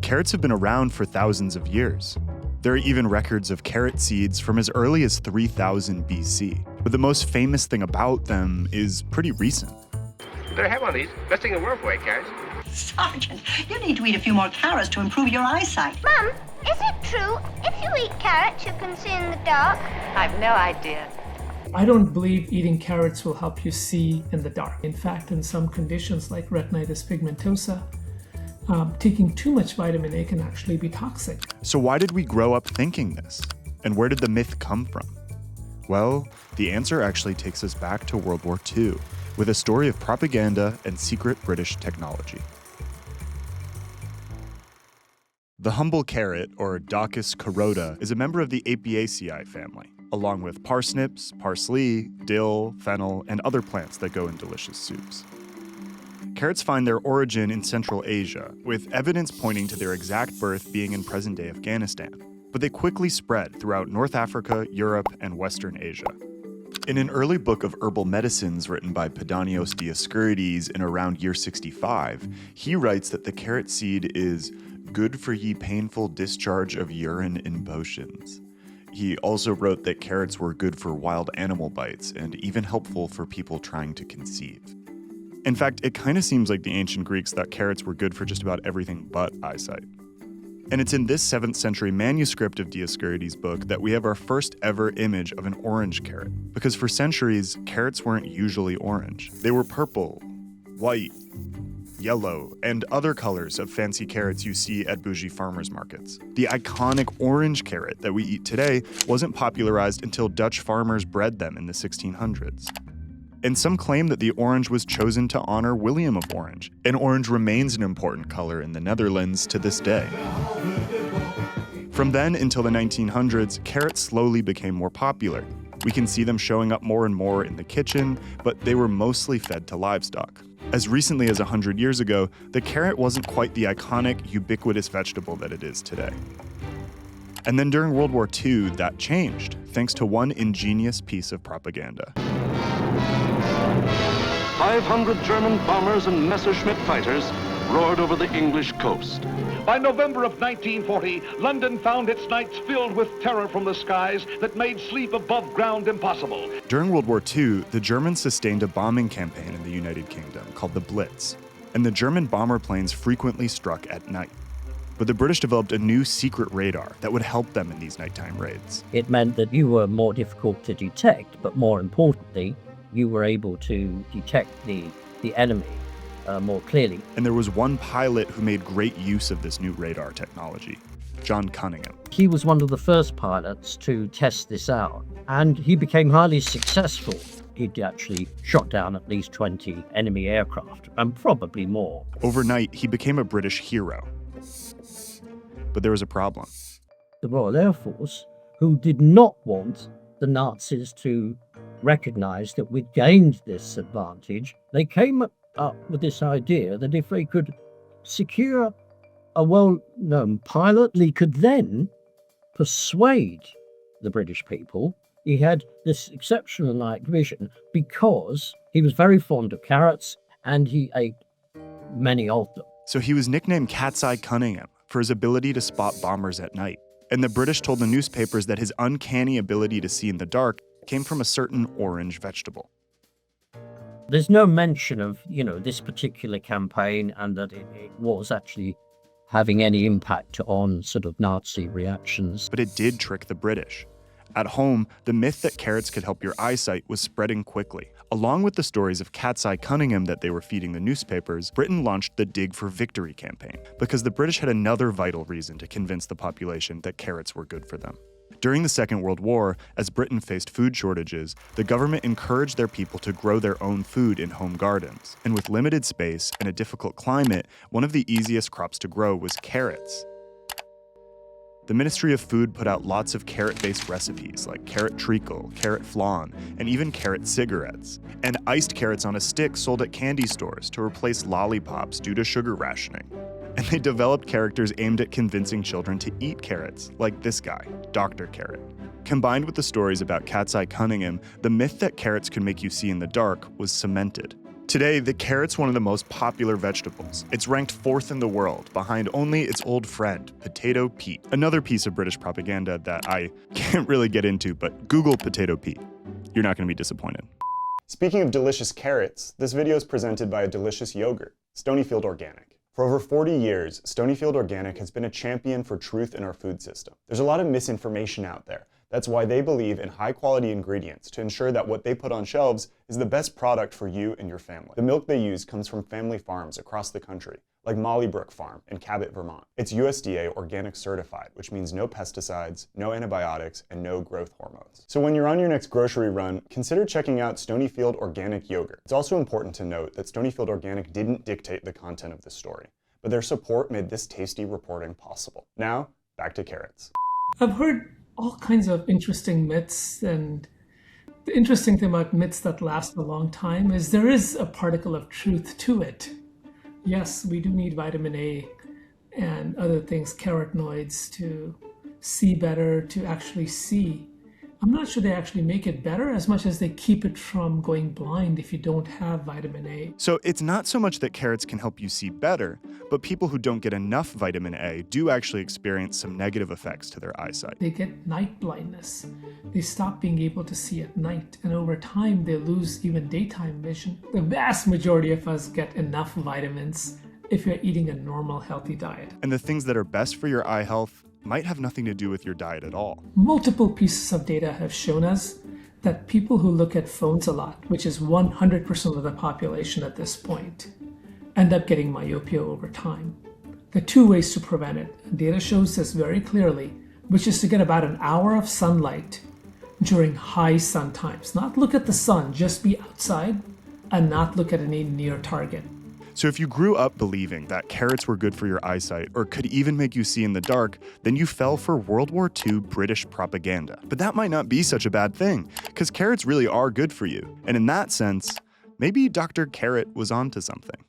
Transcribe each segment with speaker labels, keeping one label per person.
Speaker 1: carrots have been around for thousands of years. There are even records of carrot seeds from as early as 3000 BC. But the most famous thing about them is pretty recent.
Speaker 2: Better have one of these. Best thing in the world for you, carrots.
Speaker 3: Sergeant, you need to eat a few more carrots to improve your eyesight.
Speaker 4: Mum, is it true if you eat carrots you can see in the dark?
Speaker 5: I've no idea.
Speaker 6: I don't believe eating carrots will help you see in the dark. In fact, in some conditions like retinitis pigmentosa, taking too much vitamin A can actually be toxic.
Speaker 1: So why did we grow up thinking this? And where did the myth come from? Well, the answer actually takes us back to World War II, with a story of propaganda and secret British technology. The humble carrot, or Daucus carota, is a member of the Apiaceae family, along with parsnips, parsley, dill, fennel, and other plants that go in delicious soups. Carrots find their origin in Central Asia, with evidence pointing to their exact birth being in present-day Afghanistan. But they quickly spread throughout North Africa, Europe, and Western Asia. In an early book of herbal medicines written by Pedanios Dioscurides in around year 65, he writes that the carrot seed is good for ye painful discharge of urine in potions. He also wrote that carrots were good for wild animal bites and even helpful for people trying to conceive. In fact, it kind of seems like the ancient Greeks thought carrots were good for just about everything but eyesight. And it's in this 7th century manuscript of Dioscurides' book that we have our first ever image of an orange carrot. Because for centuries, carrots weren't usually orange. They were purple, white, yellow, and other colors of fancy carrots you see at bougie farmers markets. The iconic orange carrot that we eat today wasn't popularized until Dutch farmers bred them in the 1600s. And some claim that the orange was chosen to honor William of Orange, and orange remains an important color in the Netherlands to this day. From then until the 1900s, carrots slowly became more popular. We can see them showing up more and more in the kitchen, but they were mostly fed to livestock. As recently as 100 years ago, the carrot wasn't quite the iconic, ubiquitous vegetable that it is today. And then during World War II, that changed, thanks to one ingenious piece of propaganda.
Speaker 7: 500 German bombers and Messerschmitt fighters roared over the English coast.
Speaker 8: By November of 1940, London found its nights filled with terror from the skies that made sleep above ground impossible.
Speaker 1: During World War II, the Germans sustained a bombing campaign in the United Kingdom called the Blitz, and the German bomber planes frequently struck at night. But the British developed a new secret radar that would help them in these nighttime raids.
Speaker 9: It meant that you were more difficult to detect, but more importantly, you were able to detect the enemy more clearly.
Speaker 1: And there was one pilot who made great use of this new radar technology, John Cunningham.
Speaker 9: He was one of the first pilots to test this out, and he became highly successful. He'd actually shot down at least 20 enemy aircraft, and probably more.
Speaker 1: Overnight, he became a British hero. But there was a problem.
Speaker 9: The Royal Air Force, who did not want the Nazis to recognize that we'd gained this advantage, they came up with this idea that if they could secure a well-known pilot, they could then persuade the British people. He had this exceptional night vision because he was very fond of carrots and he ate many of them.
Speaker 1: So he was nicknamed Cat's Eye Cunningham for his ability to spot bombers at night. And the British told the newspapers that his uncanny ability to see in the dark came from a certain orange vegetable.
Speaker 9: There's no mention of, this particular campaign and that it was actually having any impact on sort of Nazi reactions.
Speaker 1: But it did trick the British. At home, the myth that carrots could help your eyesight was spreading quickly. Along with the stories of Cat's Eye Cunningham that they were feeding the newspapers, Britain launched the Dig for Victory campaign, because the British had another vital reason to convince the population that carrots were good for them. During the Second World War, as Britain faced food shortages, the government encouraged their people to grow their own food in home gardens. And with limited space and a difficult climate, one of the easiest crops to grow was carrots. The Ministry of Food put out lots of carrot-based recipes like carrot treacle, carrot flan, and even carrot cigarettes. And iced carrots on a stick sold at candy stores to replace lollipops due to sugar rationing. And they developed characters aimed at convincing children to eat carrots, like this guy, Dr. Carrot. Combined with the stories about Cat's Eye Cunningham, the myth that carrots could make you see in the dark was cemented. Today, the carrot's one of the most popular vegetables. It's ranked 4th in the world, behind only its old friend, Potato Pete. Another piece of British propaganda that I can't really get into, but Google Potato Pete. You're not going to be disappointed.
Speaker 5: Speaking of delicious carrots, this video is presented by a delicious yogurt, Stonyfield Organic. For over 40 years, Stonyfield Organic has been a champion for truth in our food system. There's a lot of misinformation out there. That's why they believe in high-quality ingredients to ensure that what they put on shelves is the best product for you and your family. The milk they use comes from family farms across the country, like Mollybrook Farm in Cabot, Vermont. It's USDA organic certified, which means no pesticides, no antibiotics, and no growth hormones. So when you're on your next grocery run, consider checking out Stonyfield Organic Yogurt. It's also important to note that Stonyfield Organic didn't dictate the content of this story, but their support made this tasty reporting possible. Now, back to carrots.
Speaker 6: I've heard all kinds of interesting myths, and the interesting thing about myths that last a long time is there is a particle of truth to it. Yes, we do need vitamin A and other things, carotenoids, to see better, to actually see. I'm not sure they actually make it better as much as they keep it from going blind if you don't have vitamin A.
Speaker 1: So it's not so much that carrots can help you see better, but people who don't get enough vitamin A do actually experience some negative effects to their eyesight.
Speaker 6: They get night blindness. They stop being able to see at night, and over time they lose even daytime vision. The vast majority of us get enough vitamins if you're eating a normal, healthy diet.
Speaker 1: And the things that are best for your eye health might have nothing to do with your diet at all.
Speaker 6: Multiple pieces of data have shown us that people who look at phones a lot, which is 100% of the population at this point, end up getting myopia over time. There are 2 ways to prevent it. Data shows this very clearly, which is to get about an hour of sunlight during high sun times. Not look at the sun, just be outside and not look at any near target.
Speaker 1: So if you grew up believing that carrots were good for your eyesight or could even make you see in the dark, then you fell for World War II British propaganda. But that might not be such a bad thing, because carrots really are good for you. And in that sense, maybe Dr. Carrot was onto something.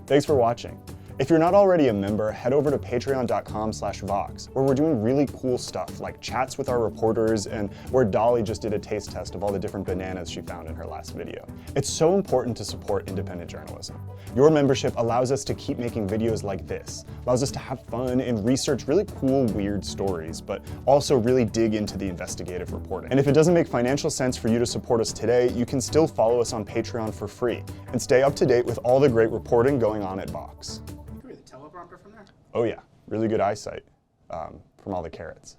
Speaker 5: Thanks for watching. If you're not already a member, head over to patreon.com/Vox, where we're doing really cool stuff like chats with our reporters and where Dolly just did a taste test of all the different bananas she found in her last video. It's so important to support independent journalism. Your membership allows us to keep making videos like this, allows us to have fun and research really cool, weird stories, but also really dig into the investigative reporting. And if it doesn't make financial sense for you to support us today, you can still follow us on Patreon for free and stay up to date with all the great reporting going on at Vox.
Speaker 10: From there.
Speaker 5: Oh yeah, really good eyesight from all the carrots.